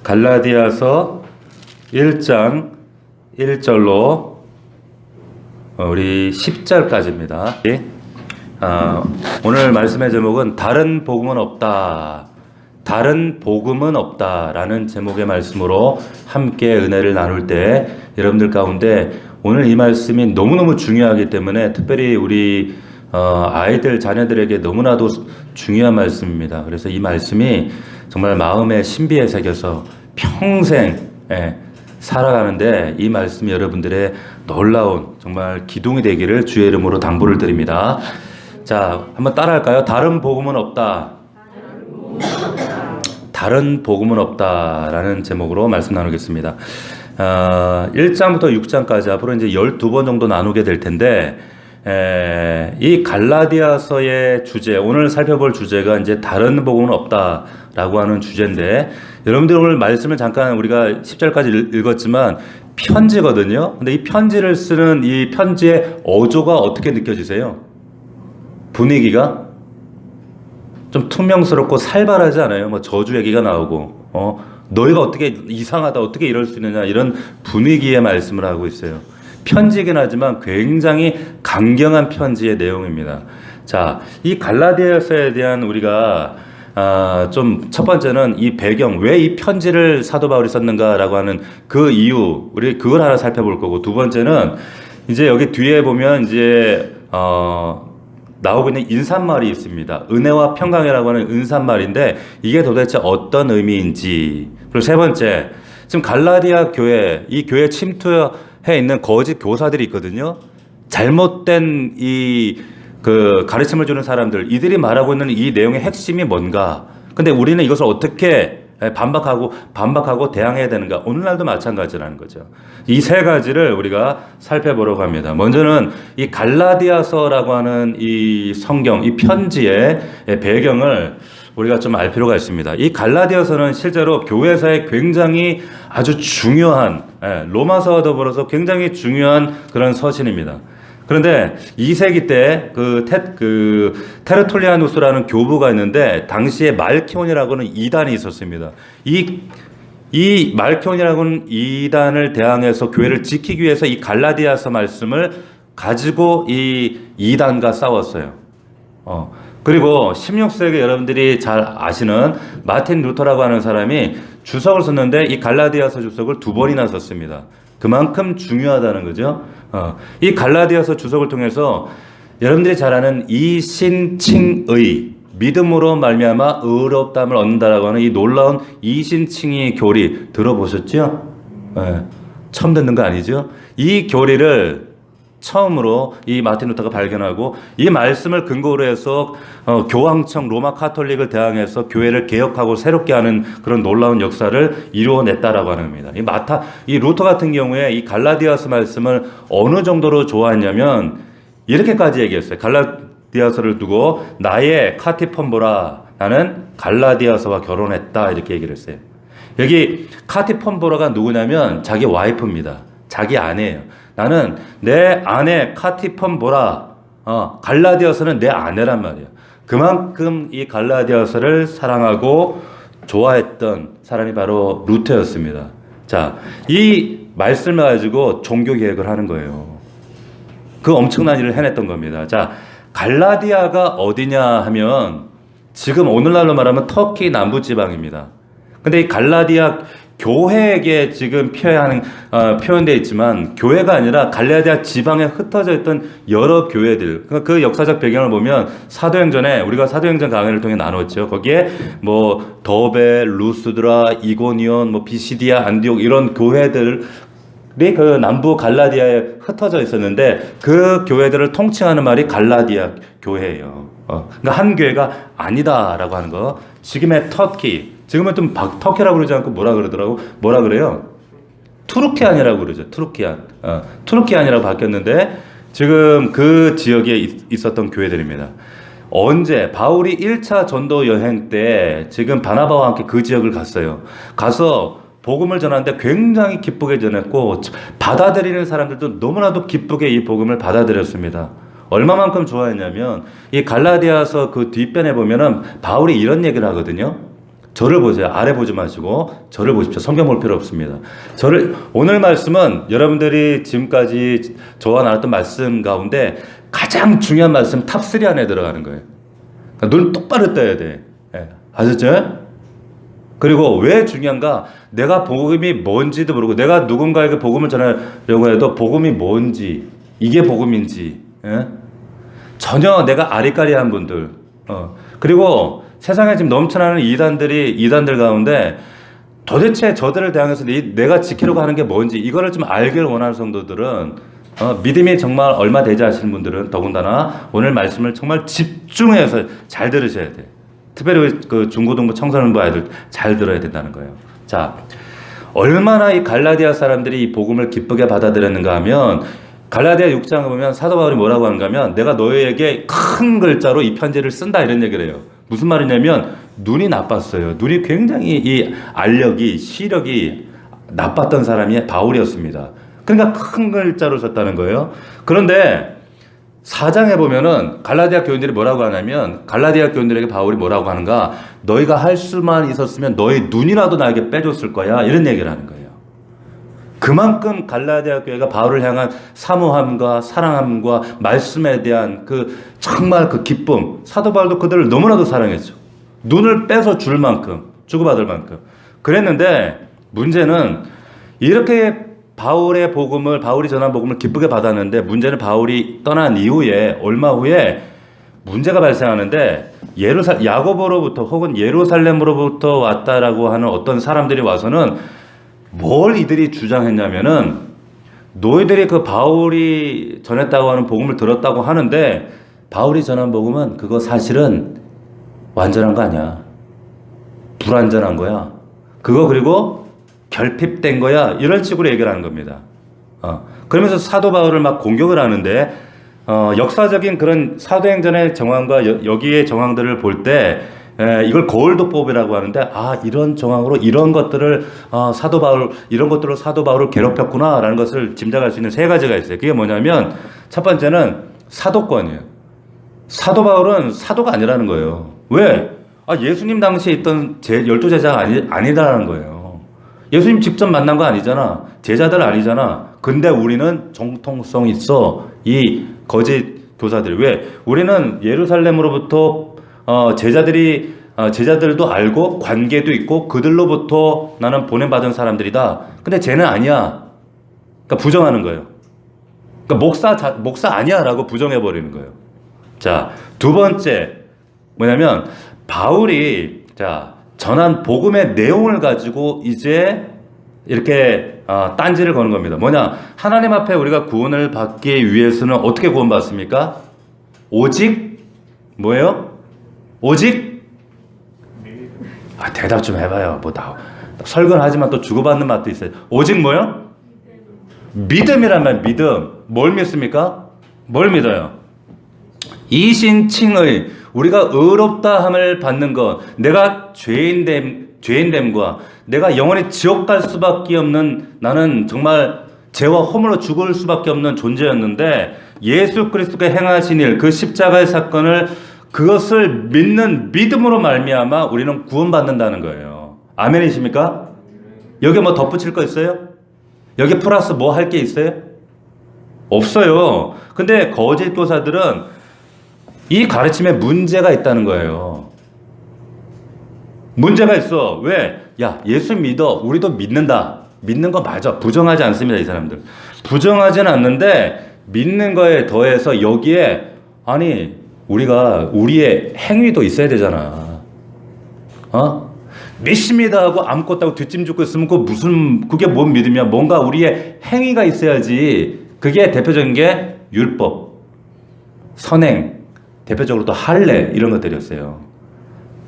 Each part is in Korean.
갈라디아서 1장 1절로 우리 10절까지입니다. 오늘 말씀의 제목은 다른 복음은 없다. 다른 복음은 없다라는 제목의 말씀으로 함께 은혜를 나눌 때 여러분들 가운데 오늘 이 말씀이 너무너무 중요하기 때문에 특별히 우리 아이들, 자녀들에게 너무나도 중요한 말씀입니다. 그래서 이 말씀이 정말 마음의 신비에 새겨서 평생 살아가는데 이 말씀이 여러분들의 놀라운 정말 기둥이 되기를 주의 이름으로 당부를 드립니다. 자, 한번 따라할까요? 다른 복음은 없다. 다른 복음은 없다라는 제목으로 말씀 나누겠습니다. 1장부터 6장까지 앞으로 이제 12번 정도 나누게 될 텐데 이 갈라디아서의 주제, 오늘 살펴볼 주제가 이제 다른 복음은 없다라고 하는 주제인데, 여러분들 오늘 말씀을 잠깐 우리가 10절까지 읽었지만 편지거든요. 근데 이 편지를 쓰는 이 편지의 어조가 어떻게 느껴지세요? 분위기가 좀 투명스럽고 살벌하지 않아요? 뭐 저주 얘기가 나오고, 너희가 어떻게 이상하다, 어떻게 이럴 수 있느냐, 이런 분위기의 말씀을 하고 있어요. 편지이긴 하지만 굉장히 강경한 편지의 내용입니다. 자, 이 갈라디아서에 대한 우리가 좀 첫 번째는 이 배경, 왜 이 편지를 사도 바울이 썼는가라고 하는 그 이유, 우리 그걸 하나 살펴볼 거고, 두 번째는 이제 여기 뒤에 보면 이제 나오고 있는 인사말이 있습니다. 은혜와 평강이라고 하는 인사말인데 이게 도대체 어떤 의미인지, 그리고 세 번째, 지금 갈라디아 교회, 이 교회 침투해 있는 거짓 교사들이 있거든요. 잘못된 그 가르침을 주는 사람들, 이들이 말하고 있는 이 내용의 핵심이 뭔가? 근데 우리는 이것을 어떻게 반박하고 대항해야 되는가? 오늘날도 마찬가지라는 거죠. 이 세 가지를 우리가 살펴보려고 합니다. 먼저는 이 갈라디아서라고 하는 이 성경, 이 편지의 배경을 우리가 좀 알 필요가 있습니다. 이 갈라디아서는 실제로 교회사에 굉장히 아주 중요한, 로마서와 더불어서 굉장히 중요한 그런 서신입니다. 그런데 2세기 때 테르툴리아누스라는 교부가 있는데 당시에 말키온이라고는 이단이 있었습니다. 이 말키온이라고는 이단을 대항해서 교회를 지키기 위해서 이 갈라디아서 말씀을 가지고 이 이단과 싸웠어요. 그리고 16세기 여러분들이 잘 아시는 마틴 루터라고 하는 사람이 주석을 썼는데 이 갈라디아서 주석을 2번이나 썼습니다. 그만큼 중요하다는 거죠. 이 갈라디아서 주석을 통해서 여러분들이 잘 아는 이신칭의, 믿음으로 말미암아 의롭다함을 얻는다라고 하는 이 놀라운 이신칭의 교리 들어보셨죠? 처음 듣는 거 아니죠? 이 교리를 처음으로 이 마틴 루터가 발견하고 이 말씀을 근거로 해서 교황청 로마 카톨릭을 대항해서 교회를 개혁하고 새롭게 하는 그런 놀라운 역사를 이루어냈다라고 하는 겁니다. 이 루터 같은 경우에 이 갈라디아서 말씀을 어느 정도로 좋아했냐면 이렇게까지 얘기했어요. 갈라디아서를 두고 나의 카티폰보라, 나는 갈라디아서와 결혼했다, 이렇게 얘기를 했어요. 여기 카티폰보라가 누구냐면 자기 와이프입니다. 자기 아내예요. 나는 내 아내 카티폰보라, 갈라디아서는 내 아내란 말이에요. 그만큼 이 갈라디아서를 사랑하고 좋아했던 사람이 바로 루터였습니다. 자, 이 말씀을 가지고 종교 개혁을 하는 거예요. 그 엄청난 일을 해냈던 겁니다. 자, 갈라디아가 어디냐 하면 지금 오늘날로 말하면 터키 남부지방입니다. 근데 이 갈라디아 교회에게 지금 표현되어 있지만 교회가 아니라 갈라디아 지방에 흩어져 있던 여러 교회들, 그 역사적 배경을 보면 사도행전에 우리가 사도행전 강의를 통해 나눴죠. 거기에 뭐 더베, 루스드라, 이고니온, 뭐 비시디아, 안디옥 이런 교회들이 그 남부 갈라디아에 흩어져 있었는데 그 교회들을 통칭하는 말이 갈라디아 교회예요. 그러니까 한 교회가 아니다라고 하는 거. 지금의 터키, 지금은 좀 터키라고 그러지 않고 뭐라 그래요? 투르키안이라고 그러죠. 투르키안이라고 바뀌었는데 지금 그 지역에 있었던 교회들입니다. 언제 바울이 1차 전도 여행 때 지금 바나바와 함께 그 지역을 갔어요. 가서 복음을 전하는데 굉장히 기쁘게 전했고 받아들이는 사람들도 너무나도 기쁘게 이 복음을 받아들였습니다. 얼마만큼 좋아했냐면 이 갈라디아서 그 뒷변에 보면은 바울이 이런 얘기를 하거든요. 저를 보세요. 아래 보지 마시고 저를 보십시오. 성경 볼 필요 없습니다. 오늘 말씀은 여러분들이 지금까지 저와 나눴던 말씀 가운데 가장 중요한 말씀 탑3 안에 들어가는 거예요. 그러니까 눈을 똑바로 떠야 돼. 예. 아셨죠? 그리고 왜 중요한가? 내가 복음이 뭔지도 모르고 내가 누군가에게 복음을 전하려고 해도 복음이 뭔지 이게 복음인지 전혀 내가 아리까리한 분들 그리고 세상에 지금 넘쳐나는 이단들 가운데 도대체 저들을 대항해서 내가 지키려고 하는 게 뭔지 이거를 좀 알기를 원하는 성도들은 믿음이 정말 얼마 되지 않으시는 분들은 더군다나 오늘 말씀을 정말 집중해서 잘 들으셔야 돼요. 특별히 그 중고등부 청소년부 아이들 잘 들어야 된다는 거예요. 자, 얼마나 이 갈라디아 사람들이 이 복음을 기쁘게 받아들였는가 하면 갈라디아 6장을 보면 사도 바울이 뭐라고 하는가 하면 내가 너희에게 큰 글자로 이 편지를 쓴다 이런 얘기를 해요. 무슨 말이냐면 눈이 나빴어요. 눈이 굉장히 이 알력이 시력이 나빴던 사람이 바울이었습니다. 그러니까 큰 글자로 썼다는 거예요. 그런데 4장에 보면은 갈라디아 교인들이 뭐라고 하냐면 갈라디아 교인들에게 바울이 뭐라고 하는가 너희가 할 수만 있었으면 너희 눈이라도 나에게 빼줬을 거야 이런 얘기를 하는 거예요. 그만큼 갈라디아 교회가 바울을 향한 사모함과 사랑함과 말씀에 대한 그 정말 그 기쁨 사도 바울도 그들을 너무나도 사랑했죠. 눈을 빼서 줄 만큼 주고받을 만큼 그랬는데 문제는 이렇게 바울이 전한 복음을 기쁘게 받았는데 문제는 바울이 떠난 이후에 얼마 후에 문제가 발생하는데 야고보로부터 혹은 예루살렘으로부터 왔다라고 하는 어떤 사람들이 와서는 뭘 이들이 주장했냐면은 너희들이 그 바울이 전했다고 하는 복음을 들었다고 하는데 바울이 전한 복음은 그거 사실은 완전한 거 아니야. 불완전한 거야. 그거 그리고 결핍된 거야. 이런 식으로 얘기를 하는 겁니다. 그러면서 사도 바울을 막 공격을 하는데 역사적인 그런 사도행전의 정황과 여기의 정황들을 볼 때 이걸 거울도법이라고 하는데 이런 정황으로 이런 것들을 이런 것들로 사도 바울을 괴롭혔구나라는 것을 짐작할 수 있는 세 가지가 있어요. 그게 뭐냐면 첫 번째는 사도권이에요. 사도 바울은 사도가 아니라는 거예요. 왜? 예수님 당시에 있던 12제자가 아니다라는 거예요. 예수님 직접 만난 거 아니잖아. 제자들 아니잖아. 근데 우리는 정통성 있어. 이 거짓 교사들. 왜? 우리는 예루살렘으로부터 제자들도 알고 관계도 있고 그들로부터 나는 보냄받은 사람들이다. 근데 쟤는 아니야. 그러니까 부정하는 거예요. 그러니까 목사 아니야 라고 부정해버리는 거예요. 자, 두 번째 뭐냐면 바울이 전한 복음의 내용을 가지고 이제 이렇게 딴지를 거는 겁니다. 뭐냐? 하나님 앞에 우리가 구원을 받기 위해서는 어떻게 구원받습니까? 오직 뭐예요? 오직 대답 좀 해봐요. 설근하지만 또 주고받는 맛도 있어요. 오직 뭐요? 믿음이란 믿음. 뭘 믿습니까? 뭘 믿어요? 이신칭의 우리가 의롭다 함을 받는 것, 내가 죄인됨과 내가 영원히 지옥 갈 수밖에 없는 나는 정말 죄와 허물로 죽을 수밖에 없는 존재였는데 예수 그리스도가 행하신 일, 그 십자가의 사건을 그것을 믿는 믿음으로 말미암아 우리는 구원받는다는 거예요. 아멘이십니까? 여기 뭐 덧붙일 거 있어요? 여기 플러스 뭐 할 게 있어요? 없어요. 근데 거짓 교사들은 이 가르침에 문제가 있다는 거예요. 문제가 있어. 왜? 예수 믿어. 우리도 믿는다. 믿는 거 맞아. 부정하지 않습니다, 이 사람들. 부정하지는 않는데 믿는 거에 더해서 여기에 우리가 우리의 행위도 있어야 되잖아. 믿습니다 하고 아무것도 하고 뒷짐 짓고 있으면 그게 뭔 믿음이야? 뭔가 우리의 행위가 있어야지. 그게 대표적인 게 율법, 선행, 대표적으로 또 할례 이런 것들이었어요.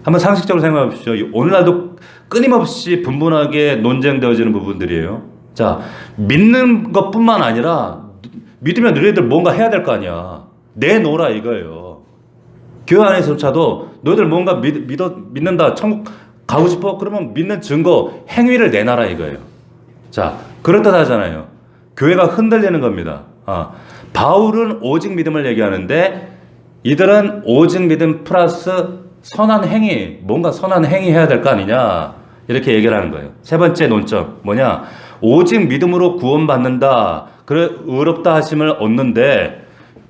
한번 상식적으로 생각해 보십시오. 오늘날도 끊임없이 분분하게 논쟁되어지는 부분들이에요. 자, 믿는 것뿐만 아니라 믿으면 너희들 뭔가 해야 될 거 아니야. 내놓으라 이거예요. 교회 안에서조차도 너희들 뭔가 믿는다. 천국 가고 싶어? 그러면 믿는 증거, 행위를 내놔라 이거예요. 자, 그렇다 하잖아요. 교회가 흔들리는 겁니다. 바울은 오직 믿음을 얘기하는데 이들은 오직 믿음 플러스 선한 행위, 뭔가 선한 행위 해야 될 거 아니냐 이렇게 얘기를 하는 거예요. 세 번째 논점 뭐냐? 오직 믿음으로 구원받는다. 그래 의롭다 하심을 얻는데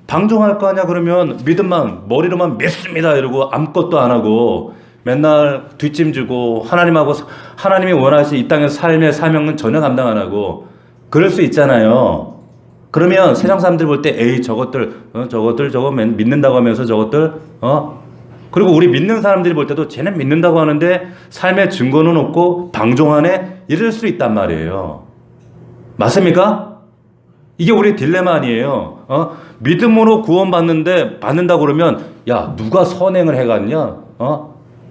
방종할 거 아니야? 그러면 믿음만 머리로만 믿습니다 이러고 아무것도 안 하고 맨날 뒷짐지고 하나님이 원하신 이 땅의 삶의 사명은 전혀 감당 안 하고 그럴 수 있잖아요. 그러면 세상 사람들 볼 때 에이 저것들 저거 믿는다고 하면서 저것들 그리고 우리 믿는 사람들이 볼 때도 쟤는 믿는다고 하는데 삶의 증거는 없고 방종하네 이럴 수 있단 말이에요. 맞습니까? 이게 우리 딜레마 아니에요. 믿음으로 받는다고 그러면 야 누가 선행을 해갔냐?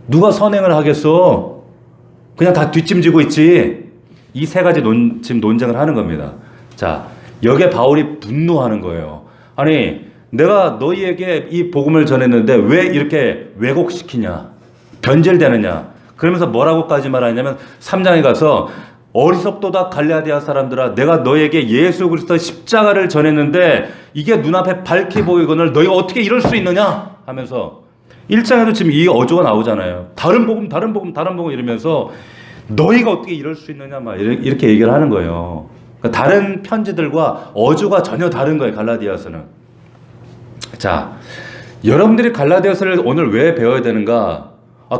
누가 선행을 하겠어? 그냥 다 뒷짐지고 있지. 이 세 가지 지금 논쟁을 하는 겁니다. 자, 여기에 바울이 분노하는 거예요. 아니, 내가 너희에게 이 복음을 전했는데 왜 이렇게 왜곡시키냐? 변질되느냐? 그러면서 뭐라고까지 말하냐면 3장에 가서 어리석도다 갈라디아 사람들아 내가 너에게 예수 그리스도 십자가를 전했는데 이게 눈앞에 밝히 보이거늘 너희가 어떻게 이럴 수 있느냐? 하면서 1장에도 지금 이 어조가 나오잖아요. 다른 복음 이러면서 너희가 어떻게 이럴 수 있느냐 막 이렇게 얘기를 하는 거예요. 그러니까 다른 편지들과 어조가 전혀 다른 거예요. 갈라디아서는. 자, 여러분들이 갈라디아서를 오늘 왜 배워야 되는가?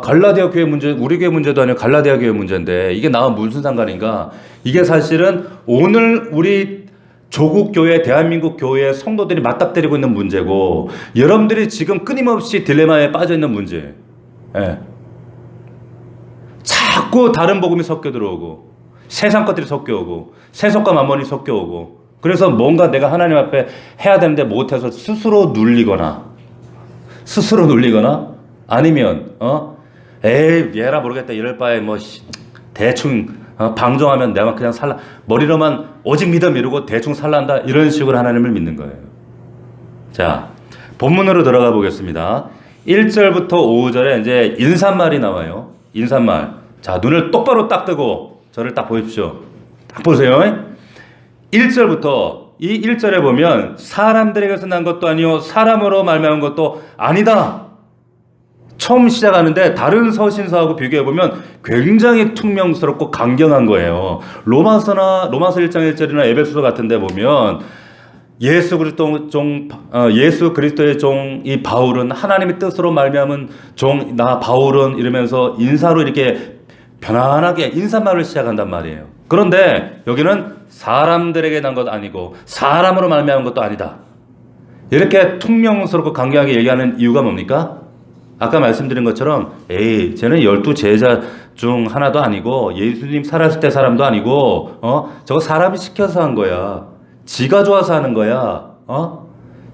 갈라디아 교회 문제, 우리 교회 문제도 아니고 갈라디아 교회 문제인데 이게 나와 무슨 상관인가? 이게 사실은 오늘 우리 조국 교회, 대한민국 교회의 성도들이 맞닥뜨리고 있는 문제고 여러분들이 지금 끊임없이 딜레마에 빠져 있는 문제예요. 예. 자꾸 다른 복음이 섞여 들어오고 세상 것들이 섞여 오고 세속과 만몬이 섞여 오고 그래서 뭔가 내가 하나님 앞에 해야 되는데 못해서 스스로 눌리거나 아니면 에이 얘라 모르겠다 이럴 바에 뭐 대충 방종하면 내가 그냥 살라 머리로만 오직 믿음 이러고 대충 살란다 이런 식으로 하나님을 믿는 거예요. 자, 본문으로 들어가 보겠습니다. 1절부터 5절에 이제 인사말이 나와요. 인사말. 자, 눈을 똑바로 딱 뜨고 저를 딱 보십시오. 딱 보세요. 1절부터 이 1절에 보면 사람들에게서 난 것도 아니요 사람으로 말미암은 것도 아니다. 처음 시작하는데 다른 서신서하고 비교해보면 굉장히 퉁명스럽고 강경한 거예요. 로마서 1장 1절이나 에베소서 같은 데 보면 예수 그리스도의 종 이 바울은 하나님의 뜻으로 말미암은 종 나 바울은 이러면서 인사로 이렇게 편안하게 인사말을 시작한단 말이에요. 그런데 여기는 사람들에게 난 것 아니고 사람으로 말미암은 것도 아니다. 이렇게 퉁명스럽고 강경하게 얘기하는 이유가 뭡니까? 아까 말씀드린 것처럼 에이 쟤는 12 제자 중 하나도 아니고 예수님 살았을 때 사람도 아니고 저거 사람이 시켜서 한 거야. 지가 좋아서 하는 거야.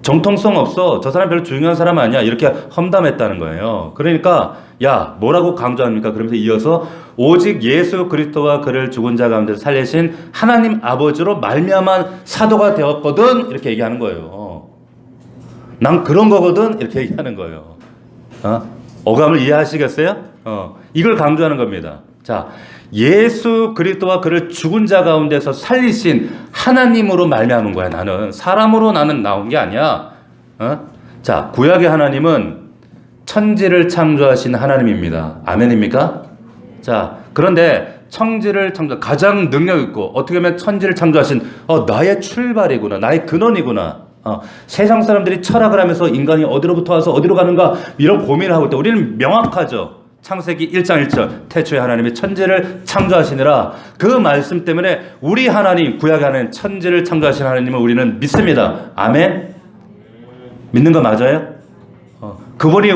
정통성 없어. 저 사람 별로 중요한 사람 아니야. 이렇게 험담했다는 거예요. 그러니까 야 뭐라고 강조합니까? 그러면서 이어서 오직 예수 그리스도와 그를 죽은 자 가운데 살리신 하나님 아버지로 말미암은 사도가 되었거든 이렇게 얘기하는 거예요. 난 그런 거거든 이렇게 얘기하는 거예요. 어감을 이해하시겠어요? 이걸 강조하는 겁니다. 자, 예수 그리스도와 그를 죽은 자 가운데서 살리신 하나님으로 말미암은 거야. 나는 사람으로 나는 나온 게 아니야. 자, 구약의 하나님은 천지를 창조하신 하나님입니다. 아멘입니까? 자, 그런데 천지를 가장 능력 있고 어떻게 보면 천지를 창조하신 나의 출발이구나, 나의 근원이구나. 세상 사람들이 철학을 하면서 인간이 어디로부터 와서 어디로 가는가 이런 고민을 하고 있다. 우리는 명확하죠. 창세기 1장 1절 태초에 하나님이 천지를 창조하시니라. 그 말씀 때문에 우리 하나님 구약의 하나님 천지를 창조하신 하나님을 우리는 믿습니다. 아멘. 믿는 거 맞아요? 그분이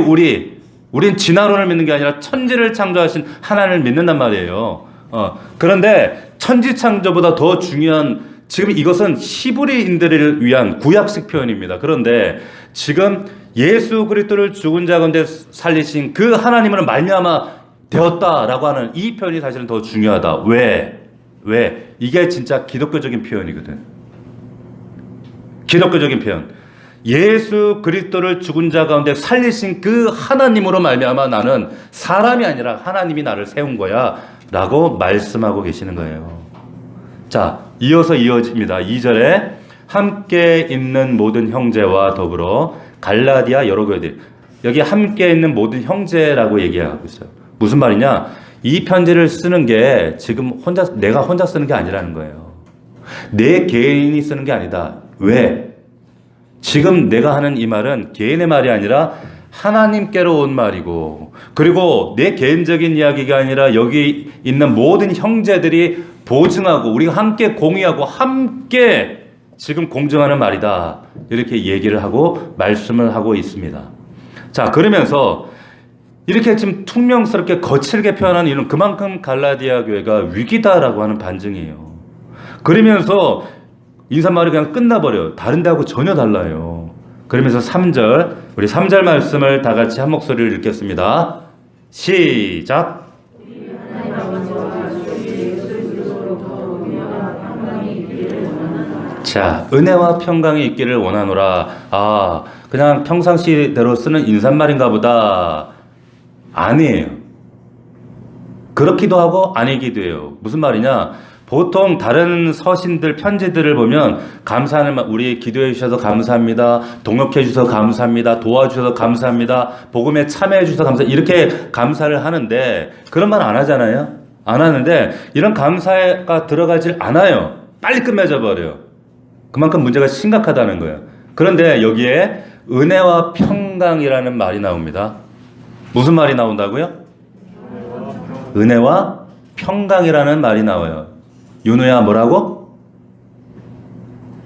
우린 진화론을 믿는 게 아니라 천지를 창조하신 하나님을 믿는단 말이에요. 그런데 천지 창조보다 더 중요한 지금 이것은 히브리인들을 위한 구약식 표현입니다. 그런데 지금 예수 그리스도를 죽은 자 가운데 살리신 그 하나님을 말미암아 되었다라고 하는 이 표현이 사실은 더 중요하다. 왜? 이게 진짜 기독교적인 표현이거든. 기독교적인 표현. 예수 그리스도를 죽은 자 가운데 살리신 그 하나님으로 말미암아 나는 사람이 아니라 하나님이 나를 세운 거야 라고 말씀하고 계시는 거예요. 자, 이어집니다. 2절에 함께 있는 모든 형제와 더불어 갈라디아 여러 교회들. 여기 함께 있는 모든 형제라고 얘기하고 있어요. 무슨 말이냐? 이 편지를 쓰는 게 지금 내가 혼자 쓰는 게 아니라는 거예요. 내 개인이 쓰는 게 아니다. 왜? 지금 내가 하는 이 말은 개인의 말이 아니라 하나님께로 온 말이고, 그리고 내 개인적인 이야기가 아니라 여기 있는 모든 형제들이 보증하고 우리가 함께 공유하고 함께 지금 공증하는 말이다. 이렇게 얘기를 하고 말씀을 하고 있습니다. 자, 그러면서 이렇게 지금 퉁명스럽게 거칠게 표현하는 이유는 그만큼 갈라디아 교회가 위기다라고 하는 반증이에요. 그러면서 인사말이 그냥 끝나버려요. 다른 데하고 전혀 달라요. 그러면서 3절, 우리 3절 말씀을 다 같이 한 목소리를 읽겠습니다. 시작. 자, 은혜와 평강이 있기를 원하노라. 아, 그냥 평상시대로 쓰는 인사말인가 보다. 아니에요. 그렇기도 하고 아니기도 해요. 무슨 말이냐? 보통 다른 서신들, 편지들을 보면 감사하는 말, 우리 기도해 주셔서 감사합니다. 동역해 주셔서 감사합니다. 도와주셔서 감사합니다. 복음에 참여해 주셔서 감사합니다. 이렇게 감사를 하는데 그런 말 안 하잖아요. 안 하는데 이런 감사가 들어가질 않아요. 빨리 끝맺어 버려요. 그만큼 문제가 심각하다는 거예요. 그런데 여기에 은혜와 평강이라는 말이 나옵니다. 무슨 말이 나온다고요? 은혜와 평강이라는 말이 나와요. 윤호야 뭐라고?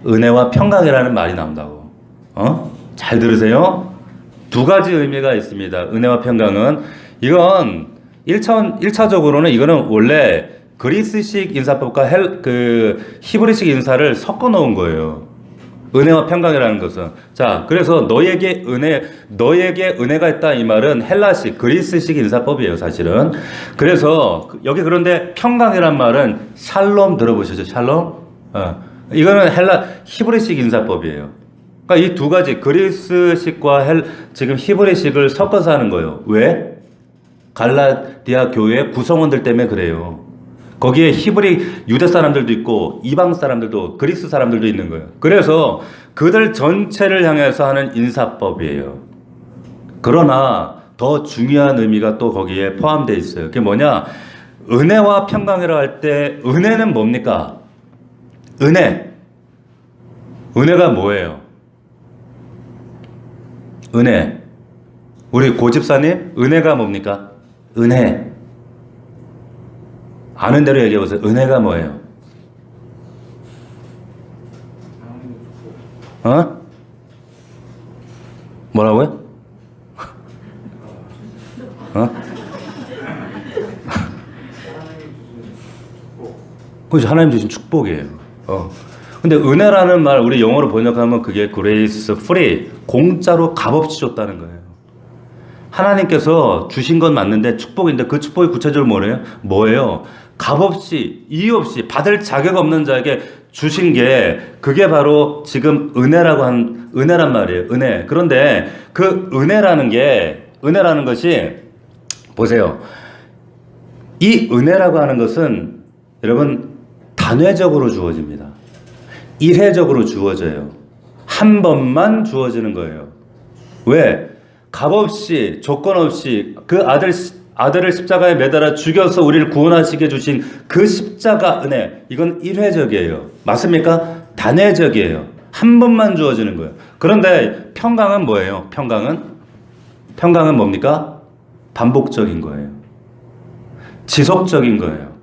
은혜와 평강이라는 말이 나온다고. 잘 들으세요. 두 가지 의미가 있습니다. 은혜와 평강은 이건 1차적으로는 이거는 원래 그리스식 인사법과 히브리식 인사를 섞어 놓은 거예요. 은혜와 평강이라는 것은. 자, 그래서 너에게 은혜가 있다 이 말은 헬라식, 그리스식 인사법이에요, 사실은. 그래서 여기 그런데 평강이란 말은 샬롬 들어보셨죠? 샬롬? 이거는 히브리식 인사법이에요. 그러니까 이 두 가지 그리스식과 지금 히브리식을 섞어서 하는 거예요. 왜? 갈라디아 교회 구성원들 때문에 그래요. 거기에 유대 사람들도 있고 이방 사람들도 그리스 사람들도 있는 거예요. 그래서 그들 전체를 향해서 하는 인사법이에요. 그러나 더 중요한 의미가 또 거기에 포함되어 있어요. 그게 뭐냐? 은혜와 평강이라 할 때 은혜는 뭡니까? 은혜가 뭐예요? 은혜. 우리 고집사님, 은혜가 뭡니까? 은혜. 아는 대로 얘기해보세요. 은혜가 뭐예요? 뭐라고요? 그렇죠. 하나님 주신 축복이에요. 근데 은혜라는 말 우리 영어로 번역하면 그게 grace free, 공짜로 값없이 줬다는 거예요. 하나님께서 주신 건 맞는데 축복인데 그 축복이 구체적으로 뭐예요? 값없이, 이유 없이 받을 자격 없는 자에게 주신 게 그게 바로 지금 은혜란 말이에요. 은혜. 그런데 그 은혜라는 것이 보세요. 이 은혜라고 하는 것은 여러분 단회적으로 주어집니다. 일회적으로 주어져요. 한 번만 주어지는 거예요. 왜? 값없이, 조건 없이 그 아들을 십자가에 매달아 죽여서 우리를 구원하시게 주신 그 십자가 은혜, 이건 일회적이에요. 맞습니까? 단회적이에요. 한 번만 주어지는 거예요. 그런데 평강은 뭐예요? 평강은 뭡니까? 반복적인 거예요. 지속적인 거예요.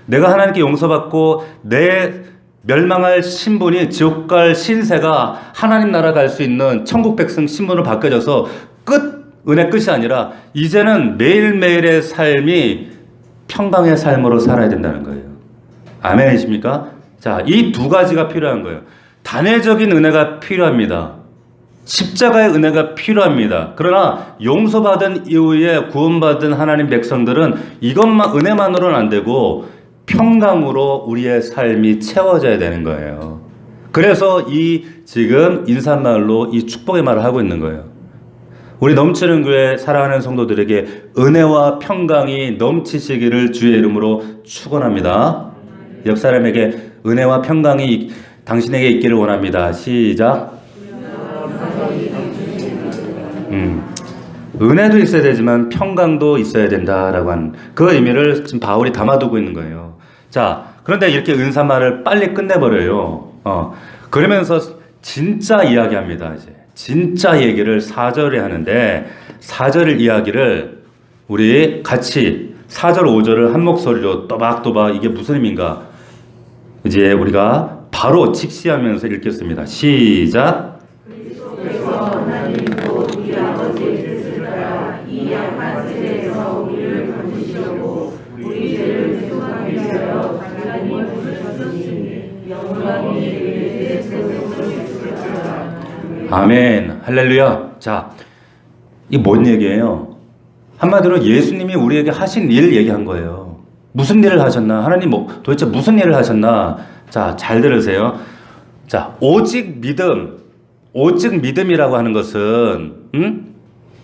내가 하나님께 용서받고 내 멸망할 신분이 지옥 갈 신세가 하나님 나라 갈 수 있는 천국 백성 신분으로 바뀌어져서 은혜 끝이 아니라 이제는 매일매일의 삶이 평강의 삶으로 살아야 된다는 거예요. 아멘이십니까? 자, 이 두 가지가 필요한 거예요. 단회적인 은혜가 필요합니다. 십자가의 은혜가 필요합니다. 그러나 용서받은 이후에 구원받은 하나님 백성들은 은혜만으로는 안 되고 평강으로 우리의 삶이 채워져야 되는 거예요. 그래서 지금 인사말로 이 축복의 말을 하고 있는 거예요. 우리 넘치는 교회 사랑하는 성도들에게 은혜와 평강이 넘치시기를 주의 이름으로 축원합니다. 옆 사람에게 은혜와 평강이 당신에게 있기를 원합니다. 시작. 은혜도 있어야 되지만 평강도 있어야 된다라고 하는 그 의미를 지금 바울이 담아두고 있는 거예요. 자, 그런데 이렇게 은사말을 빨리 끝내버려요. 그러면서 진짜 이야기합니다. 이제 진짜 얘기를 4절에 하는데 4절 이야기를 우리 같이 4절 5절을 한 목소리로 또박또박 이게 무슨 의미인가 이제 우리가 바로 직시하면서 읽겠습니다. 시작. 아멘. 할렐루야. 자, 이게 뭔 얘기예요? 한마디로 예수님이 우리에게 하신 일 얘기한 거예요. 무슨 일을 하셨나? 하나님 도대체 무슨 일을 하셨나? 자, 잘 들으세요. 자, 오직 믿음이라고 하는 것은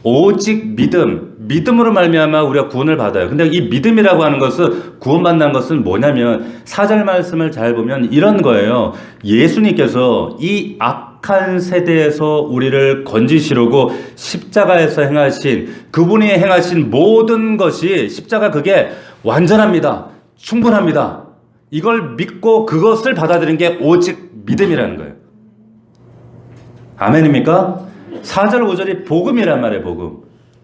오직 믿음으로 말미암아 우리가 구원을 받아요. 근데 이 믿음이라고 하는 것은 구원받는 것은 뭐냐면 4절 말씀을 잘 보면 이런 거예요. 예수님께서 이 악한 세대에서 우리를 건지시려고 십자가에서 행하신 그분이 행하신 모든 것이 십자가 그게 완전합니다. 충분합니다. 이걸 믿고 그것을 받아들인 게 오직 믿음이라는 거예요. 아멘입니까? 4절 5절이 복음이란 말이에요. 복음.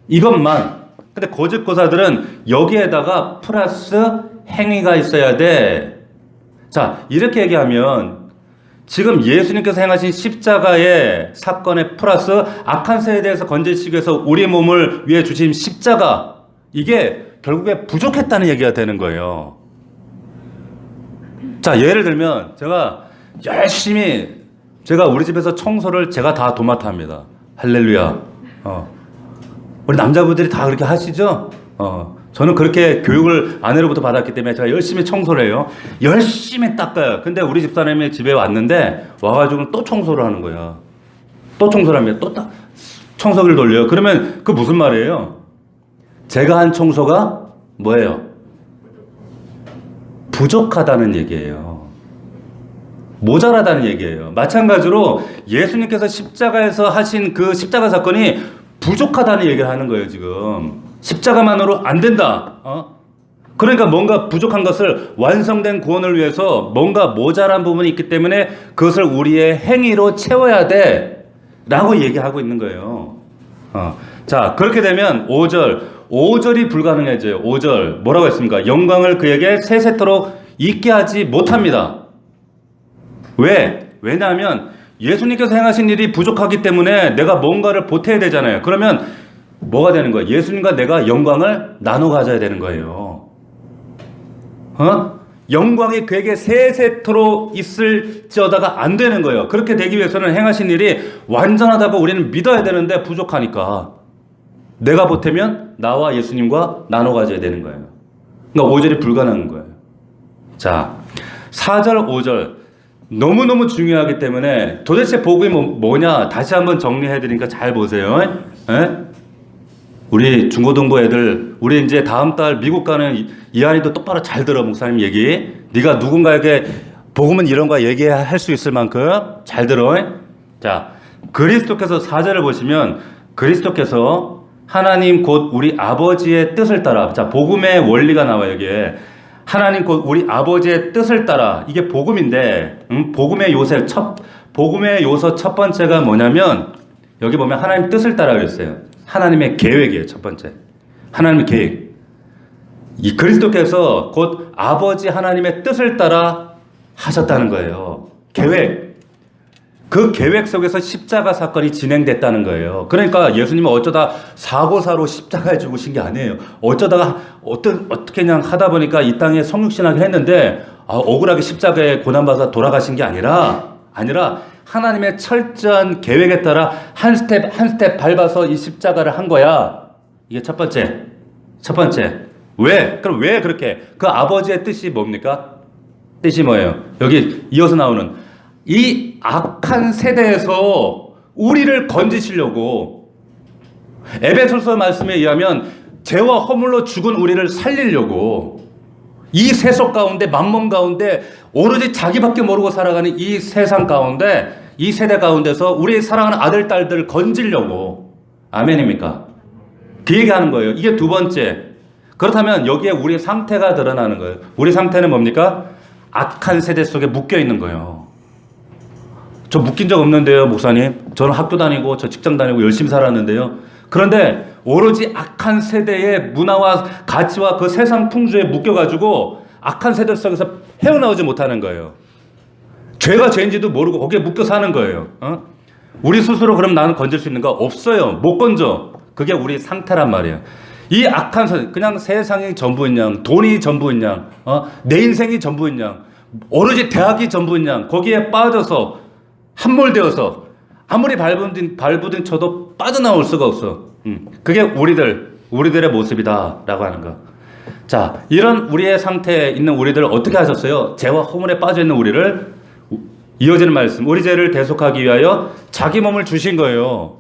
이것만. 근데 거짓고사들은 여기에다가 플러스 행위가 있어야 돼. 자, 이렇게 얘기하면 지금 예수님께서 행하신 십자가의 사건에 플러스 악한 세대에서 건지시기 위해서 우리 몸을 위해 주신 십자가 이게 결국에 부족했다는 얘기가 되는 거예요. 자, 예를 들면 제가 열심히 제가 우리 집에서 청소를 제가 다 도맡아 합니다. 할렐루야. 우리 남자분들이 다 그렇게 하시죠? 저는 그렇게 교육을 아내로부터 받았기 때문에 제가 열심히 청소를 해요. 열심히 닦아요. 근데 우리 집사람이 집에 왔는데 와가지고 또 청소를 하는 거야. 또 청소를 합니다. 또 청소기를 돌려요. 그러면 그 무슨 말이에요? 제가 한 청소가 뭐예요? 부족하다는 얘기예요. 모자라다는 얘기예요. 마찬가지로 예수님께서 십자가에서 하신 그 십자가 사건이 부족하다는 얘기를 하는 거예요, 지금. 십자가만으로 안 된다. 그러니까 뭔가 부족한 것을 완성된 구원을 위해서 뭔가 모자란 부분이 있기 때문에 그것을 우리의 행위로 채워야 돼. 라고 얘기하고 있는 거예요. 자, 그렇게 되면 5절이 불가능해져요. 5절. 뭐라고 했습니까? 영광을 그에게 세세토록 있게 하지 못합니다. 왜? 왜냐하면 예수님께서 행하신 일이 부족하기 때문에 내가 뭔가를 보태야 되잖아요. 그러면 뭐가 되는 거예요? 예수님과 내가 영광을 나눠 가져야 되는 거예요. 영광이 그에게 세세토록 있을지어다가 안 되는 거예요. 그렇게 되기 위해서는 행하신 일이 완전하다고 우리는 믿어야 되는데 부족하니까 내가 보태면 나와 예수님과 나눠 가져야 되는 거예요. 그러니까 5절이 불가능한 거예요. 자, 4절, 5절 너무너무 중요하기 때문에 도대체 복음이 뭐냐 다시 한번 정리해 드리니까 잘 보세요. 우리 중고등부 애들 우리 이제 다음 달 미국 가는 이한이도 똑바로 잘 들어. 목사님 얘기. 네가 누군가에게 복음은 이런 거 얘기할 수 있을 만큼 잘 들어. 자, 그리스도께서 4절을 보시면 그리스도께서 하나님 곧 우리 아버지의 뜻을 따라. 자, 복음의 원리가 나와요. 여기에 하나님 곧 우리 아버지의 뜻을 따라. 이게 복음인데 복음의 요소 첫 번째가 뭐냐면 여기 보면 하나님 뜻을 따라 그랬어요. 하나님의 계획이에요. 첫 번째. 하나님의 계획. 이 그리스도께서 곧 아버지 하나님의 뜻을 따라 하셨다는 거예요. 계획. 그 계획 속에서 십자가 사건이 진행됐다는 거예요. 그러니까 예수님은 어쩌다 사고사로 십자가에 죽으신 게 아니에요. 어쩌다가 어떻게 그냥 하다 보니까 이 땅에 성육신하게 했는데 억울하게 십자가에 고난받아 돌아가신 게 아니라 하나님의 철저한 계획에 따라 한 스텝 한 스텝 밟아서 이 십자가를 한 거야. 이게 첫 번째. 왜? 그럼 왜 그렇게? 그 아버지의 뜻이 뭡니까? 뜻이 뭐예요? 여기 이어서 나오는 이 악한 세대에서 우리를 건지시려고 에베소서 말씀에 의하면 죄와 허물로 죽은 우리를 살리려고 이 세속 가운데 만몬 가운데 오로지 자기밖에 모르고 살아가는 이 세상 가운데 이 세대 가운데서 우리 사랑하는 아들 딸들을 건지려고. 아멘입니까? 그 얘기하는 거예요. 이게 두 번째. 그렇다면 여기에 우리 상태가 드러나는 거예요. 우리 상태는 뭡니까? 악한 세대 속에 묶여 있는 거예요. 저 묶인 적 없는데요, 목사님. 저는 학교 다니고 저 직장 다니고 열심히 살았는데요. 그런데 오로지 악한 세대의 문화와 가치와 그 세상 풍조에 묶여가지고 악한 세대 속에서 헤어나오지 못하는 거예요. 죄가 죄인지도 모르고 거기에 묶여 사는 거예요. 우리 스스로 그럼 나는 건질 수 있는가? 없어요. 못 건져. 그게 우리 상태란 말이에요. 이 악한 세대, 그냥 세상이 전부인 양, 돈이 전부인 양, 내 인생이 전부인 양, 오로지 대학이 전부인 양, 거기에 빠져서 함몰되어서 아무리 발부둥 쳐도 빠져나올 수가 없어. 그게 우리들의 모습이다라고 하는 거. 자, 이런 우리의 상태에 있는 우리들 어떻게 하셨어요? 죄와 허물에 빠져 있는 우리를 이어지는 말씀, 우리 죄를 대속하기 위하여 자기 몸을 주신 거예요.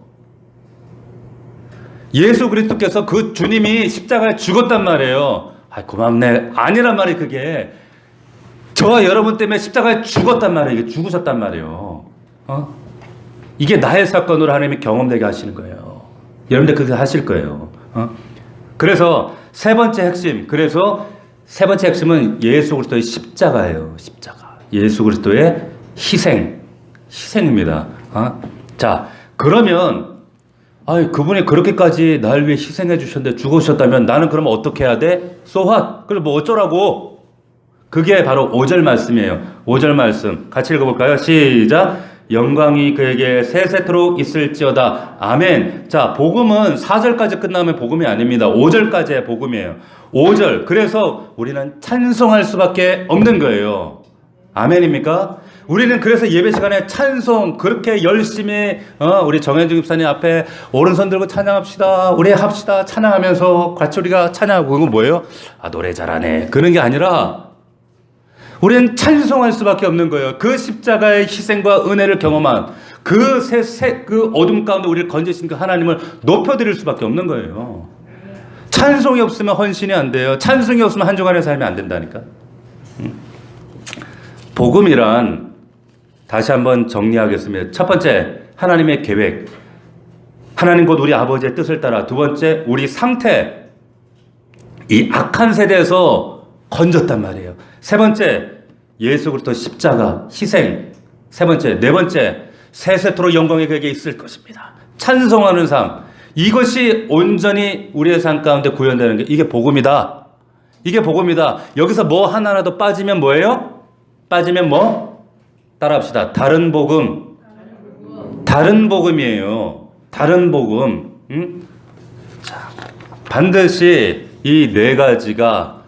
예수 그리스도께서 그 주님이 십자가에 죽었단 말이에요. 고맙네. 아니란 말이 그게. 저와 여러분 때문에 십자가에 죽었단 말이에요. 이게 죽으셨단 말이에요. 이게 나의 사건으로 하나님이 경험되게 하시는 거예요. 여러분들 그렇게 하실 거예요. 그래서 세 번째 핵심은 예수 그리스도의 십자가예요. 십자가. 예수 그리스도의 희생입니다. 자, 그러면 그분이 그렇게까지 날 위해 희생해 주셨는데 죽으셨다면 나는 그럼 어떻게 해야 돼? So what? 그럼 뭐 어쩌라고? 그게 바로 5절 말씀이에요. 5절 말씀 같이 읽어볼까요? 시작. 영광이 그에게 세세토록 있을지어다. 아멘. 자, 복음은 4절까지 끝나면 복음이 아닙니다. 5절까지의 복음이에요. 5절. 그래서 우리는 찬송할 수밖에 없는 거예요. 아멘입니까? 우리는 그래서 예배 시간에 찬송 그렇게 열심히 우리 정현중 집사님 앞에 오른손 들고 찬양합시다. 우리 합시다. 찬양하면서 같이 우리가 찬양하고 그건 뭐예요? 노래 잘하네. 그런 게 아니라 우리는 찬송할 수밖에 없는 거예요. 그 십자가의 희생과 은혜를 경험한 그 어둠 가운데 우리를 건지신 그 하나님을 높여드릴 수밖에 없는 거예요. 찬송이 없으면 헌신이 안 돼요. 찬송이 없으면 한 주간의 삶이 안 된다니까. 복음이란 다시 한번 정리하겠습니다. 첫 번째, 하나님의 계획. 하나님 곧 우리 아버지의 뜻을 따라. 두 번째, 우리 상태. 이 악한 세대에서 건졌단 말이에요. 세 번째, 예수 그리스도 십자가, 희생. 네 번째, 세세토록 영광이 그에게 있을 것입니다. 찬송하는 삶. 이것이 온전히 우리의 삶 가운데 구현되는 게 이게 복음이다. 이게 복음이다. 여기서 뭐 하나라도 빠지면 뭐예요? 빠지면 뭐? 따라합시다. 다른 복음. 다른 복음이에요. 다른 복음. 자, 반드시 이 네 가지가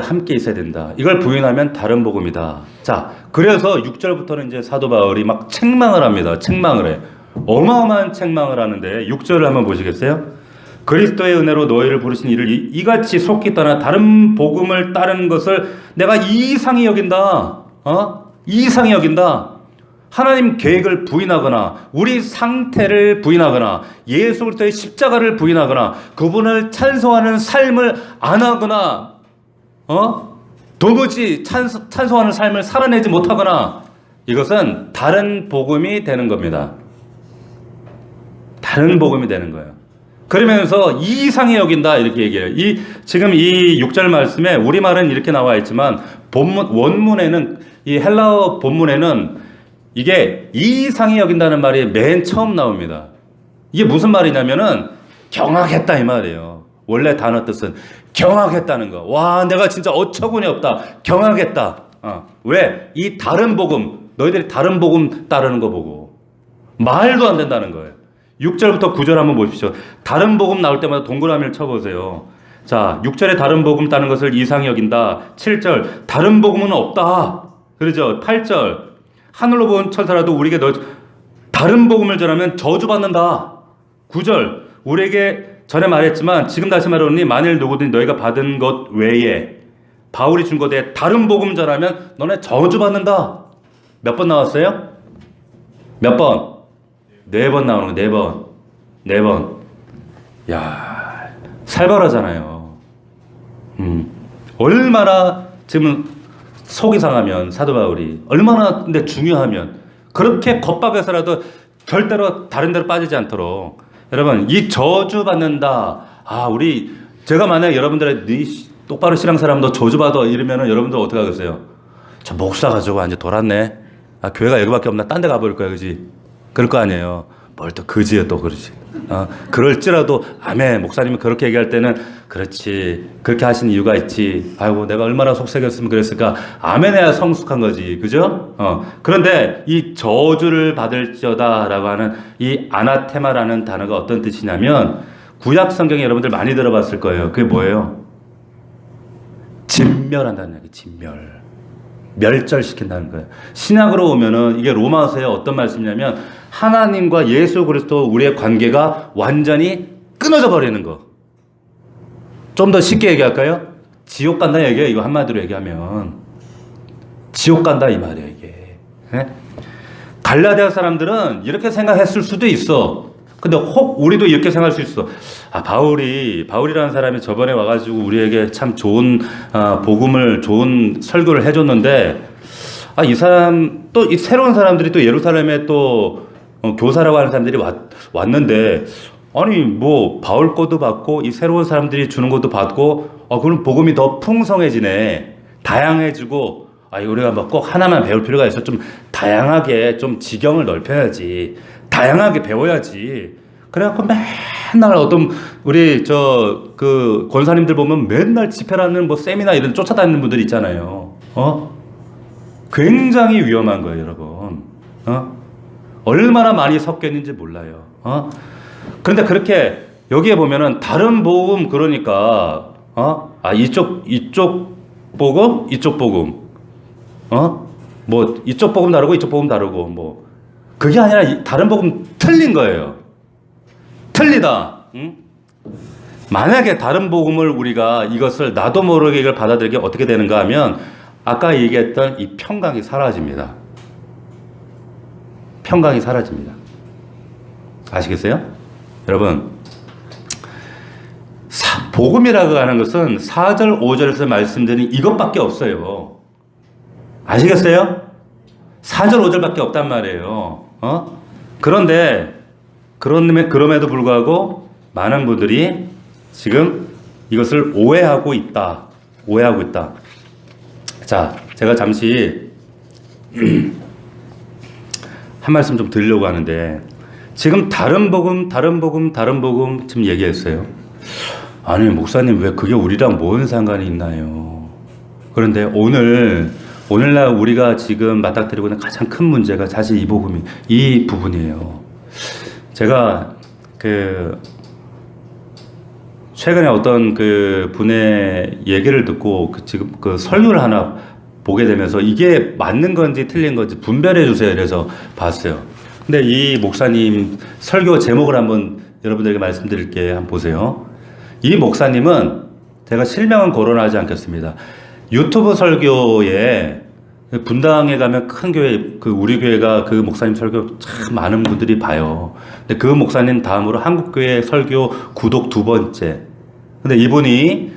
함께 있어야 된다. 이걸 부인하면 다른 복음이다. 자, 그래서 6절부터는 이제 사도 바울이 막 책망을 합니다. 책망을 해. 어마어마한 책망을 하는데 6절을 한번 보시겠어요? 그리스도의 은혜로 너희를 부르신 이를 이같이 속히 떠나 다른 복음을 따르는 것을 내가 이상히 여긴다. 이상히 여긴다. 하나님 계획을 부인하거나 우리 상태를 부인하거나 예수 그리스도의 십자가를 부인하거나 그분을 찬송하는 삶을 안 하거나 도무지 찬송하는 삶을 살아내지 못하거나 이것은 다른 복음이 되는 겁니다. 다른 복음이 되는 거예요. 그러면서 이상히 여긴다 이렇게 얘기해요. 지금 이 6절 말씀에 우리말은 이렇게 나와 있지만 원문에는 이 헬라어 본문에는 이게 이상히 여긴다는 말이 맨 처음 나옵니다. 이게 무슨 말이냐면은 경악했다 이 말이에요. 원래 단어 뜻은 경악했다는 거. 와, 내가 진짜 어처구니 없다. 경악했다. 왜? 이 다른 복음, 너희들이 다른 복음 따르는 거 보고 말도 안 된다는 거예요. 6절부터 9절 한번 보십시오. 다른 복음 나올 때마다 동그라미를 쳐보세요. 자, 6절에 다른 복음 따는 것을 이상히 여긴다. 7절 다른 복음은 없다. 그러죠. 8절 하늘로 본 천사라도 우리에게 다른 복음을 전하면 저주받는다. 9절 우리에게 전에 말했지만 지금 다시 말하노니 만일 누구든지 너희가 받은 것 외에 바울이 준 것에 다른 복음 전하면 너네 저주받는다. 몇 번 나왔어요? 몇 번? 4번 나오는 거. 4번. 야, 살벌하잖아요. 얼마나 지금 속이 상하면 사도 바울이 얼마나 근데 중요하면 그렇게 겁박해서라도 절대로 다른 데로 빠지지 않도록 여러분, 이 저주 받는다. 우리 제가 만약에 여러분들의 똑바로 신앙사람 너 저주 받아 이러면은 여러분들 어떻게 하겠어요? 저 목사 가지고 완전 돌았네. 교회가 여기밖에 없나? 딴 데 가버릴 거야, 그지? 그럴 거 아니에요. 뭘 또 그지에 또 그러지. 그럴지라도 아멘. 목사님이 그렇게 얘기할 때는 그렇지. 그렇게 하신 이유가 있지. 아이고 내가 얼마나 속삭였으면 그랬을까. 아멘 해야 성숙한 거지. 그죠? 그런데 이 저주를 받을지어다라고 하는 이 아나테마라는 단어가 어떤 뜻이냐면 구약 성경에 여러분들 많이 들어봤을 거예요. 그게 뭐예요? 진멸한다는 얘기. 진멸. 멸절시킨다는 거예요. 신약으로 오면은 이게 로마서의 어떤 말씀이냐면 하나님과 예수 그리스도 우리의 관계가 완전히 끊어져 버리는 거. 좀 더 쉽게 얘기할까요? 지옥 간다 얘기예요. 이거 한마디로 얘기하면 지옥 간다 이 말이에요. 이게. 갈라디아 사람들은 이렇게 생각했을 수도 있어. 근데 혹 우리도 이렇게 생각할 수 있어. 바울이라는 사람이 저번에 와가지고 우리에게 참 좋은 복음을 좋은 설교를 해줬는데 이 사람 또 이 새로운 사람들이 또 예루살렘에 또 교사라고 하는 사람들이 왔는데 아니 뭐 바울 것도 받고 이 새로운 사람들이 주는 것도 받고 그럼 복음이 더 풍성해지네. 다양해지고 우리가 뭐 꼭 하나만 배울 필요가 있어. 좀 다양하게 좀 지경을 넓혀야지. 다양하게 배워야지. 그래갖고 맨날 어떤 우리 그 권사님들 보면 맨날 집회라는 뭐 세미나 이런 쫓아다니는 분들 있잖아요. 굉장히 위험한 거예요, 여러분. 얼마나 많이 섞여 있는지 몰라요. 그런데 그렇게 여기에 보면은 다른 복음 그러니까 이쪽 복음 이쪽 복음 뭐 이쪽 복음 다르고 이쪽 복음 다르고 뭐 그게 아니라 다른 복음 틀린 거예요. 틀리다. 응? 만약에 다른 복음을 우리가 이것을 나도 모르게 이걸 받아들이게 어떻게 되는가 하면 아까 얘기했던 이 평강이 사라집니다. 평강이 사라집니다. 아시겠어요? 여러분, 복음이라고 하는 것은 4절, 5절에서 말씀드린 이것밖에 없어요. 아시겠어요? 4절, 5절밖에 없단 말이에요. 그런데 그럼에도 불구하고 많은 분들이 지금 이것을 오해하고 있다. 자, 제가 잠시 한 말씀 좀 드리려고 하는데 지금 다른 복음 지금 얘기했어요. 아니 목사님 왜 그게 우리랑 뭔 상관이 있나요? 그런데 오늘날 우리가 지금 맞닥뜨리고 있는 가장 큰 문제가 사실 이 부분이에요. 제가 최근에 어떤 분의 얘기를 듣고 지금 설교를 하나 보게 되면서 이게 맞는 건지 틀린 건지 분별해 주세요. 그래서 봤어요. 근데 이 목사님 설교 제목을 한번 여러분들에게 말씀드릴게요. 한번 보세요. 이 목사님은 제가 실명은 거론하지 않겠습니다. 유튜브 설교에 분당에 가면 큰 교회, 우리 교회가 그 목사님 설교 참 많은 분들이 봐요. 근데 그 목사님 다음으로 한국교회 설교 구독 2번째. 근데 이분이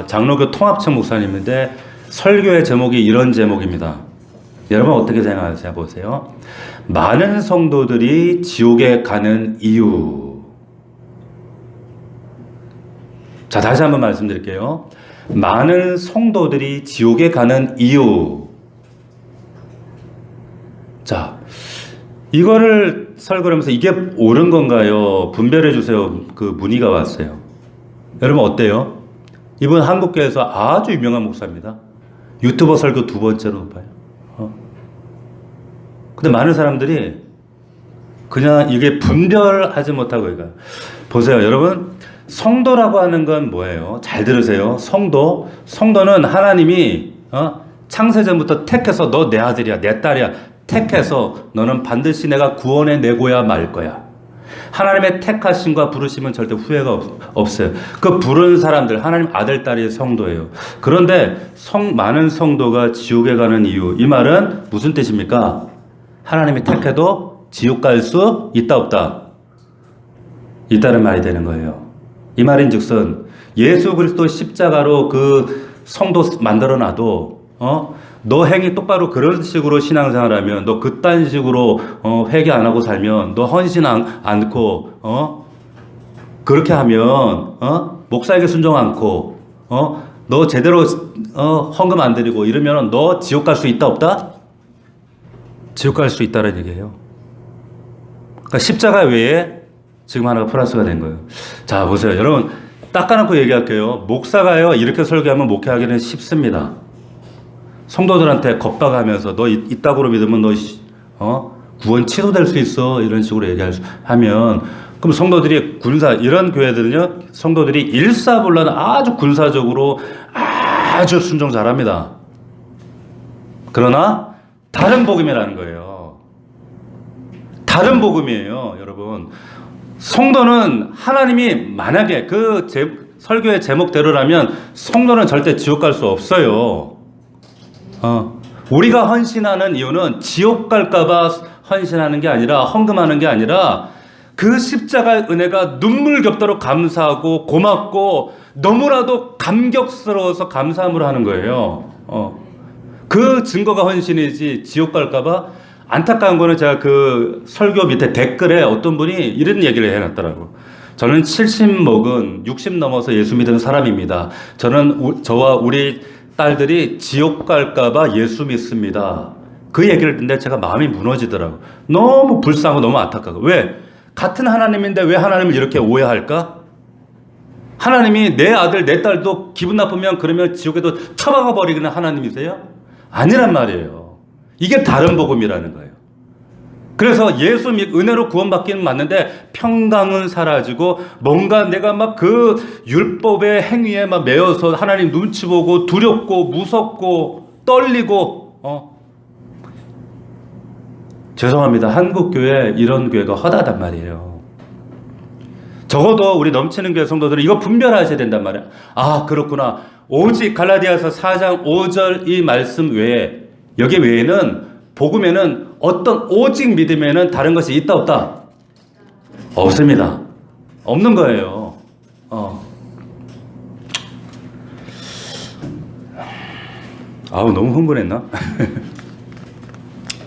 장로교 통합청 목사님인데 설교의 제목이 이런 제목입니다. 여러분 어떻게 생각하세요? 보세요. 많은 성도들이 지옥에 가는 이유. 자, 다시 한번 말씀드릴게요. 많은 성도들이 지옥에 가는 이유. 자, 이거를 설교를 하면서 이게 옳은 건가요? 분별해 주세요. 문의가 왔어요. 여러분 어때요? 이분 한국교회에서 아주 유명한 목사입니다. 유튜버 설교 2번째로 높아요. 근데 많은 사람들이 그냥 이게 분별하지 못하고 이거 보세요. 여러분 성도라고 하는 건 뭐예요? 잘 들으세요. 성도는 하나님이 창세전부터 택해서 너 내 아들이야 내 딸이야 택해서 너는 반드시 내가 구원해 내고야 말 거야. 하나님의 택하심과 부르심은 절대 후회가 없어요. 그 부른 사람들 하나님 아들 딸이 성도예요. 그런데 많은 성도가 지옥에 가는 이유, 이 말은 무슨 뜻입니까? 하나님이 택해도 지옥 갈 수 있다 없다? 있다는 말이 되는 거예요. 이 말인즉슨 예수 그리스도 십자가로 그 성도 만들어 놔도 너 행위 똑바로 그런 식으로 신앙생활하면 너 그딴 식으로 회개 안 하고 살면 너 헌신 않고 그렇게 하면 목사에게 순종 않고 너 제대로 헌금 안 드리고 이러면 너 지옥 갈 수 있다 없다? 지옥 갈 수 있다는 얘기예요. 그러니까 십자가 외에 지금 하나가 플러스가 된 거예요. 자, 보세요. 여러분, 닦아놓고 얘기할게요. 목사가요, 이렇게 설교하면 목회하기는 쉽습니다. 성도들한테 겁박하면서 너 이따구로 믿으면 너 구원 취소될 수 있어. 이런 식으로 하면, 그럼 성도들이 이런 교회들은요, 성도들이 일사불란 아주 군사적으로 아주 순종 잘합니다. 그러나, 다른 복음이라는 거예요. 다른 복음이에요, 여러분. 성도는 하나님이 만약에 그 설교의 제목대로라면 성도는 절대 지옥 갈 수 없어요. 우리가 헌신하는 이유는 지옥 갈까봐 헌신하는 게 아니라, 헌금하는 게 아니라, 그 십자가의 은혜가 눈물겹도록 감사하고 고맙고 너무나도 감격스러워서 감사함으로 하는 거예요. 그 증거가 헌신이지 지옥 갈까봐. 안타까운 거는 제가 그 설교 밑에 댓글에 어떤 분이 이런 얘기를 해놨더라고. 저는 70 먹은 60 넘어서 예수 믿은 사람입니다. 저와 우리 딸들이 지옥 갈까봐 예수 믿습니다. 그 얘기를 듣는데 제가 마음이 무너지더라고. 너무 불쌍하고 너무 안타까워. 왜? 같은 하나님인데 왜 하나님을 이렇게 오해할까? 하나님이 내 아들 내 딸도 기분 나쁘면 그러면 지옥에도 처박아 버리는 하나님이세요? 아니란 말이에요. 이게 다른 복음이라는 거예요. 그래서 예수 은혜로 구원받기는 맞는데 평강은 사라지고 뭔가 내가 막 그 율법의 행위에 막 매여서 하나님 눈치 보고 두렵고 무섭고 떨리고 죄송합니다. 한국교회 이런 교회가 허다단 말이에요. 적어도 우리 넘치는 교회 성도들은 이거 분별하셔야 된단 말이에요. 아, 그렇구나. 오직 갈라디아서 4장 5절 이 말씀 외에, 여기 외에는 복음에는 어떤 오직 믿음에는 다른 것이 있다 없다? 없습니다. 없는 거예요. 너무 흥분했나?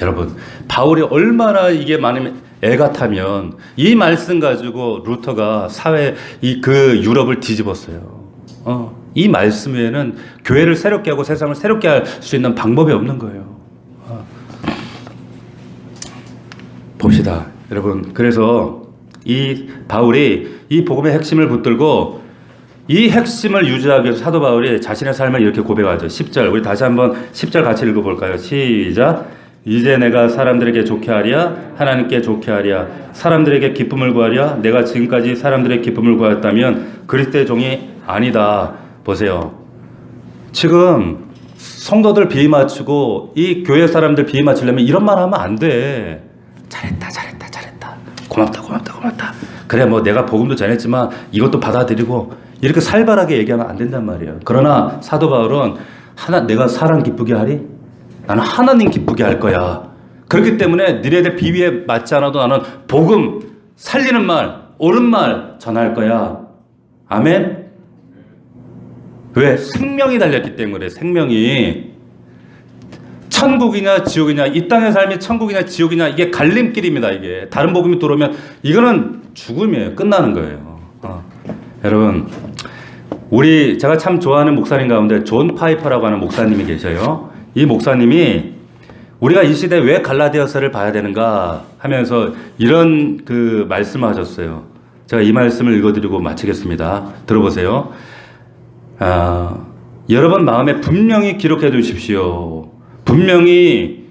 여러분, 바울이 얼마나 이게 많으면 애가 타면 이 말씀 가지고 루터가 그 유럽을 뒤집었어요. 이 말씀 외에는 교회를 새롭게 하고 세상을 새롭게 할 수 있는 방법이 없는 거예요. 봅시다. 여러분, 그래서 이 바울이 이 복음의 핵심을 붙들고 이 핵심을 유지하기 위해서 사도 바울이 자신의 삶을 이렇게 고백하죠. 10절, 우리 다시 한번 10절 같이 읽어볼까요? 시작. 이제 내가 사람들에게 좋게 하랴 하나님께 좋게 하랴 사람들에게 기쁨을 구하랴 내가 지금까지 사람들의 기쁨을 구하였다면 그리스도의 종이 아니다. 보세요. 지금 성도들 비위 맞추고 이 교회 사람들 비위 맞추려면 이런 말 하면 안 돼. 잘했다. 고맙다. 그래, 뭐 내가 복음도 전했지만 이것도 받아들이고 이렇게 살벌하게 얘기하면 안 된단 말이에요. 그러나 사도 바울은 내가 사람 기쁘게 하리? 나는 하나님 기쁘게 할 거야. 그렇기 때문에 너희들 비위에 맞지 않아도 나는 복음, 살리는 말, 옳은 말 전할 거야. 아멘? 왜? 생명이 달렸기 때문에. 생명이 천국이냐 지옥이냐, 이 땅의 삶이 천국이냐 지옥이냐, 이게 갈림길입니다. 이게 다른 복음이 들어오면 이거는 죽음이에요. 끝나는 거예요. 여러분, 제가 참 좋아하는 목사님 가운데 존 파이퍼라고 하는 목사님이 계셔요. 이 목사님이 우리가 이 시대에 왜 갈라디아서를 봐야 되는가 하면서 이런 그 말씀을 하셨어요. 제가 이 말씀을 읽어드리고 마치겠습니다. 들어보세요. 여러분 마음에 분명히 기록해 두십시오. 분명히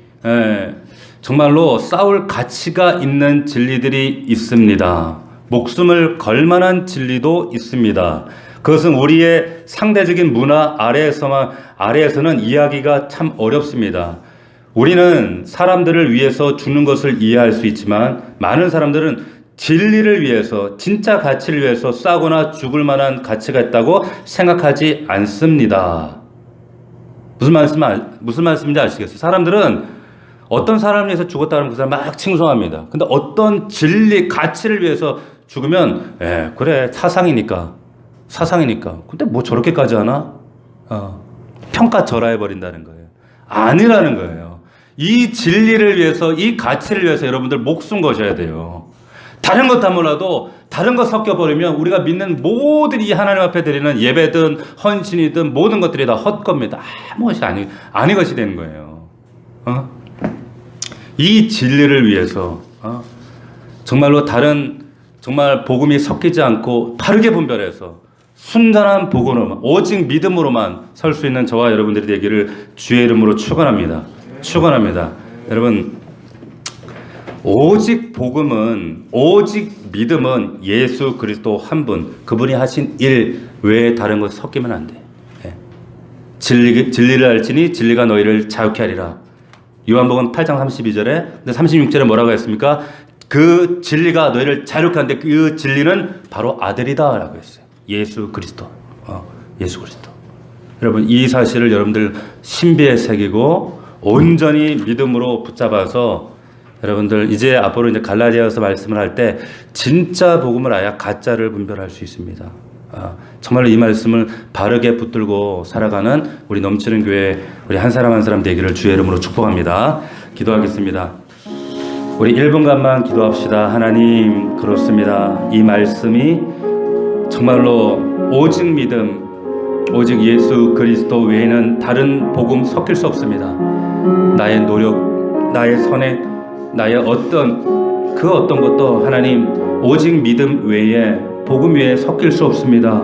정말로 싸울 가치가 있는 진리들이 있습니다. 목숨을 걸 만한 진리도 있습니다. 그것은 우리의 상대적인 문화 아래에서는 이해하기가 참 어렵습니다. 우리는 사람들을 위해서 죽는 것을 이해할 수 있지만 많은 사람들은 진리를 위해서, 진짜 가치를 위해서 싸거나 죽을 만한 가치가 있다고 생각하지 않습니다. 무슨 말씀인지 아시겠어요? 사람들은 어떤 사람을 위해서 죽었다 그러면 그 사람 막 칭송합니다. 근데 어떤 진리, 가치를 위해서 죽으면 그래, 사상이니까. 근데 뭐 저렇게까지 하나? 평가절하해버린다는 거예요. 아니라는 거예요. 이 진리를 위해서, 이 가치를 위해서 여러분들 목숨 거셔야 돼요. 다른 것 다 몰라도 다른 거 섞여버리면 우리가 믿는 모든 이 하나님 앞에 드리는 예배든 헌신이든 모든 것들이 다 헛겁니다. 아무것이 아니 것이 되는 거예요. 이 진리를 위해서 정말로 정말 복음이 섞이지 않고 바르게 분별해서 순전한 복음으로만, 오직 믿음으로만 설 수 있는 저와 여러분들이 되기를 주의 이름으로 축원합니다. 축원합니다. 여러분, 오직 복음은, 오직 믿음은 예수 그리스도 한 분, 그분이 하신 일 외에 다른 것 섞이면 안 돼. 진리를 알지니 진리가 너희를 자유케 하리라. 요한복음 8장 32절에, 근데 36절에 뭐라고 했습니까? 그 진리가 너희를 자유케 하는데 그 진리는 바로 아들이다 라고 했어요. 예수 그리스도. 예수 그리스도. 여러분, 이 사실을 여러분들 신비에 새기고 온전히 믿음으로 붙잡아서 여러분들 이제 앞으로 이제 갈라디아서 말씀을 할 때 진짜 복음을 알아야 가짜를 분별할 수 있습니다. 정말로 이 말씀을 바르게 붙들고 살아가는 우리 넘치는 교회, 우리 한 사람 한 사람 되기를 주의 이름으로 축복합니다. 기도하겠습니다. 우리 1분간만 기도합시다. 하나님, 그렇습니다. 이 말씀이 정말로 오직 믿음, 오직 예수 그리스도 외에는 다른 복음 섞일 수 없습니다. 나의 노력, 나의 선행, 나의 어떤 것도 하나님 오직 믿음 외에, 복음 외에 섞일 수 없습니다.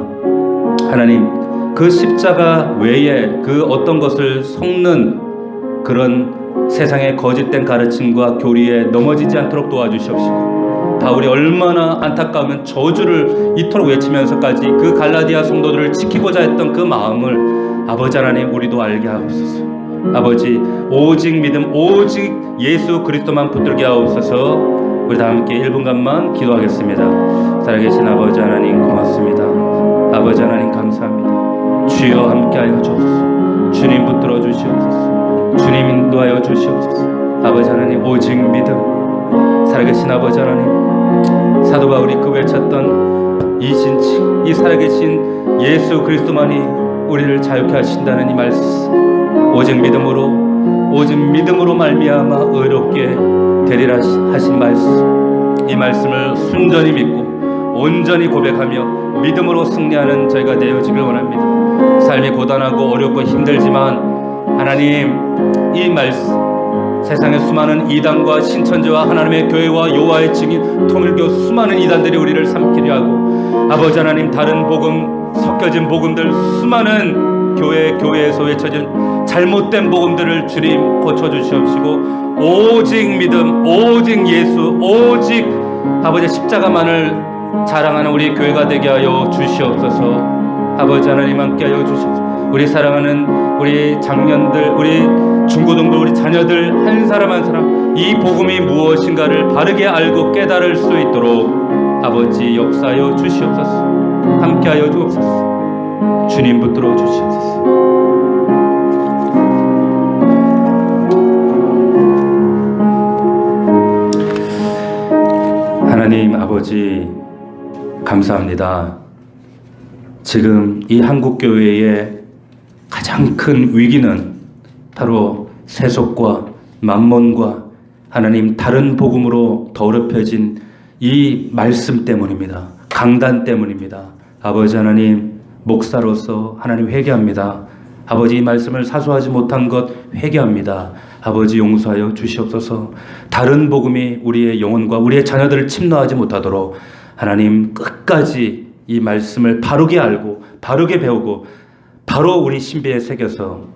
하나님, 그 십자가 외에 그 어떤 것을 섞는 그런 세상의 거짓된 가르침과 교리에 넘어지지 않도록 도와주시옵시고, 바울이 얼마나 안타까우면 저주를 이토록 외치면서까지 그 갈라디아 성도들을 지키고자 했던 그 마음을 아버지 하나님 우리도 알게 하옵소서. 아버지, 오직 믿음, 오직 예수 그리스도만 붙들게 하옵소서. 우리 다 함께 1분간만 기도하겠습니다. 살아계신 아버지 하나님 고맙습니다. 아버지 하나님 감사합니다. 주여 함께하여 주옵소서. 주님 붙들어 주시옵소서. 주님 인도하여 주시옵소서. 아버지 하나님, 오직 믿음, 살아계신 아버지 하나님, 사도 바울이 그 외쳤던 이 신치, 이 살아계신 예수 그리스도만이 우리를 자유케 하신다는 이 말씀, 오직 믿음으로 말미암아 의롭게 되리라 하신 말씀, 이 말씀을 순전히 믿고 온전히 고백하며 믿음으로 승리하는 저희가 되어지길 원합니다. 삶이 고단하고 어렵고 힘들지만 하나님, 이 말씀, 세상의 수많은 이단과 신천지와 하나님의 교회와 여호와의 증인, 통일교 수많은 이단들이 우리를 삼키려 하고, 아버지 하나님, 다른 복음, 섞여진 복음들, 수많은 교회에서 외쳐진 잘못된 복음들을 주님 고쳐주시옵시고, 오직 믿음, 오직 예수, 오직 아버지 십자가만을 자랑하는 우리 교회가 되게 하여 주시옵소서. 아버지 하나님 함께 하여 주시옵소서. 우리 사랑하는 우리 장년들, 우리 중고등부 우리 자녀들 한 사람 한 사람 이 복음이 무엇인가를 바르게 알고 깨달을 수 있도록 아버지 역사하여 주시옵소서. 함께하여 주옵소서. 주님 붙들어 주시옵소서. 하나님 아버지 감사합니다. 지금 이 한국교회의 가장 큰 위기는 바로 세속과 만몬과 하나님 다른 복음으로 더럽혀진 이 말씀 때문입니다. 강단 때문입니다. 아버지 하나님, 목사로서 하나님 회개합니다. 아버지, 이 말씀을 사수하지 못한 것 회개합니다. 아버지 용서하여 주시옵소서. 다른 복음이 우리의 영혼과 우리의 자녀들을 침노하지 못하도록 하나님 끝까지 이 말씀을 바르게 알고 바르게 배우고 바로 우리 신비에 새겨서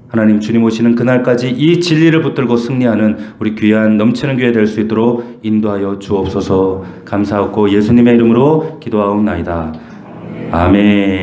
하나님 주님 오시는 그날까지 이 진리를 붙들고 승리하는 우리 귀한 넘치는 교회 될 수 있도록 인도하여 주옵소서. 감사하고 예수님의 이름으로 기도하옵나이다. 아멘.